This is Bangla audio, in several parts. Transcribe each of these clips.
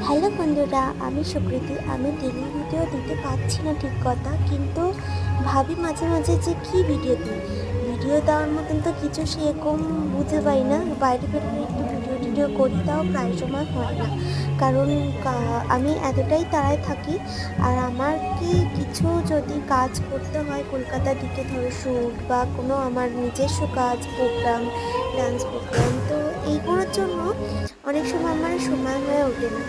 হ্যালো বন্ধুরা, আমি সুকৃতি। আমি ডেলি ভিডিও দিতে পারছি না ঠিক কথা, কিন্তু ভাবি মাঝে মাঝে যে কি ভিডিও দিই। ভিডিও দেওয়ার মতন তো কিছু সেরকম বুঝে পাই না। বাইরে বেরোলে একটু ভিডিও টিডিও করি, তাও প্রায় সময় হয় না, কারণ আমি এতটাই তাড়ায় থাকি। আর আমার কি কিছু যদি কাজ করতে হয় কলকাতার দিকে, ধরো শ্যুট বা কোনো আমার নিজস্ব কাজ, প্রোগ্রাম, ডান্স প্রোগ্রাম, তো এইগুলোর জন্য অনেক সময় আমার সময় হয়ে ওঠে না।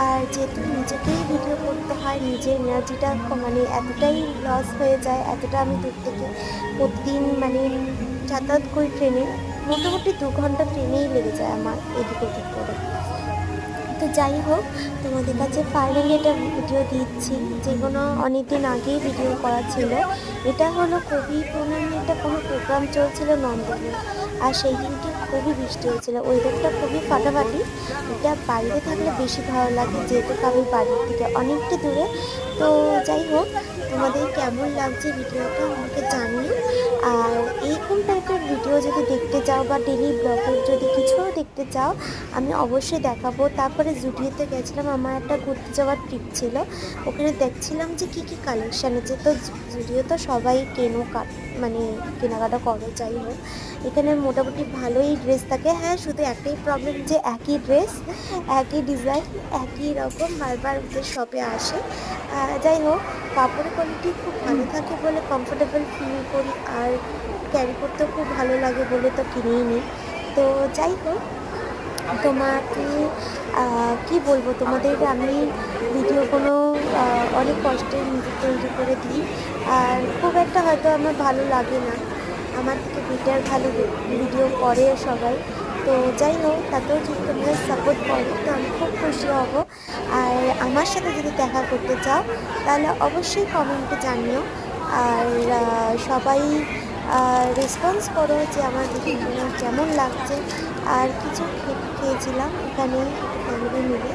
আর যেহেতু নিজেকেই ভিডিও করতে হয়, নিজের এনার্জিটা মানে এতটাই লস হয়ে যায়, এতটা আমি দূর থেকে প্রতিদিন মানে যাতায়াত করি ট্রেনে, মোটামুটি 2 ঘন্টা ট্রেনেই লেগে যায় আমার এদিক ওদিক করে। তো যাই হোক, তোমাদের কাছে ফাইনালি এটা ভিডিও দিচ্ছি, যেগুলো অনেকদিন আগেই ভিডিও করা ছিল। এটা হলো কবি প্রণামী, এটা কোনো প্রোগ্রাম চলছিল নন্দনে, আর সেই দিনটি খুবই বৃষ্টি হয়েছিল, ওয়েদারটা খুবই ফাটাফাটি। এটা বাইরে থাকলে বেশি ভালো লাগে, যেহেতু আমি বাড়ির থেকে অনেকটা দূরে। তো যাই হোক, তোমাদের কেমন লাগছে ভিডিওটা আমাকে জানিও। আর এইরকম টাইপের ভিডিও যদি দেখতে চাও বা ডেলি ব্লগের যদি কিছুও দেখতে চাও, আমি অবশ্যই দেখাবো। তারপরে জুডিওতে গেছিলাম, আমার একটা ঘুরতে যাওয়ার ট্রিপ ছিল। ওখানে দেখছিলাম যে কী কী কালেকশান আছে। তো জুডিও তো সবাই মানে কেনাকাটা করো। যাই হোক, এখানে মোটামুটি ভালোই ড্রেস থাকে। হ্যাঁ, শুধু একটাই প্রবলেম যে একই ড্রেস, একই ডিজাইন, একই রকম বারবার ওদের শপে আসে। যাই হোক, কাপড়ের কোয়ালিটি খুব ভালো থাকে বলে কমফোর্টেবল ফিল করি, আর ক্যারি করতেও খুব ভালো লাগে বলে তো কিনেই নিই। তো যাই হোক, তোমাকে কি বলবো, তোমাদের আমি ভিডিওগুলো অনেক কষ্টে নিজে তৈরি করে দিই, আর খুব একটা হয়তো আমার ভালো লাগে না। আমার থেকে বেটার ভালো ভিডিও করে সবাই। তো যাই হোক, তাতেও যদি তোমরা সাপোর্ট করো তো আমি খুব খুশি হব। আর আমার সাথে যদি দেখা করতে চাও তাহলে অবশ্যই কমেন্টে জানিও। আর সবাই রেসপন্স করো যে আমার ভিডিওগুলো কেমন লাগছে। আর কিছু খেয়েছিলাম এখানে ফ্যামিলি মিলে,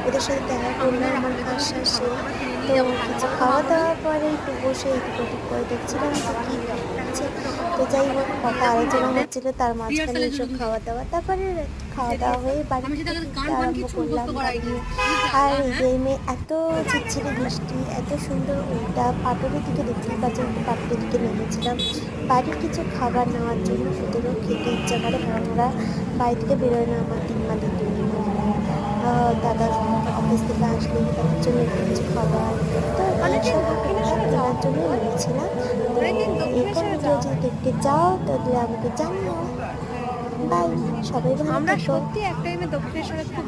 ওদের সাথে দেখা করলাম আমার কাজ শেষে। তো কিছু খাওয়া দাওয়ার পরে একটু বসে এদিক ওদিক করে দেখছিলাম তো কী হচ্ছে। তো যাই হোক, কথা আলোচনা হচ্ছিলো, তার মাঝখানে এইসব খাওয়া দাওয়া। তারপরে খাওয়া দাওয়া হয়ে বাড়িতে ফিরতে আরম্ভ করলাম গাড়ি নিয়ে। আর এই গেমে এত ঝিরঝিরে বৃষ্টি, এত সুন্দর ওইটা পাটুরির দিকে দেখতেই পাচ্ছি, একটু পাটুরির দিকে নেমেছিলাম বাড়ির কিছু খাবার নেওয়ার জন্য। ওদেরও খেতে ইচ্ছা করে, কারণ ওরা বাড়ি থেকে বেরোয় না। আমার 3 মালিক 2 মালিক দাদা অফিস থেকে আসলে তাদের জন্য একটু কিছু খাবার, তো এইসব কেনার জন্য নিয়েছিলাম। তো এরকম ভিডিও যদি দেখতে চাও তাহলে আমাকে জানিও। বাই, সবাই ভালো আমরা থেকো। সত্যি এক টাইমে দক্ষিণেশ্বরে খুব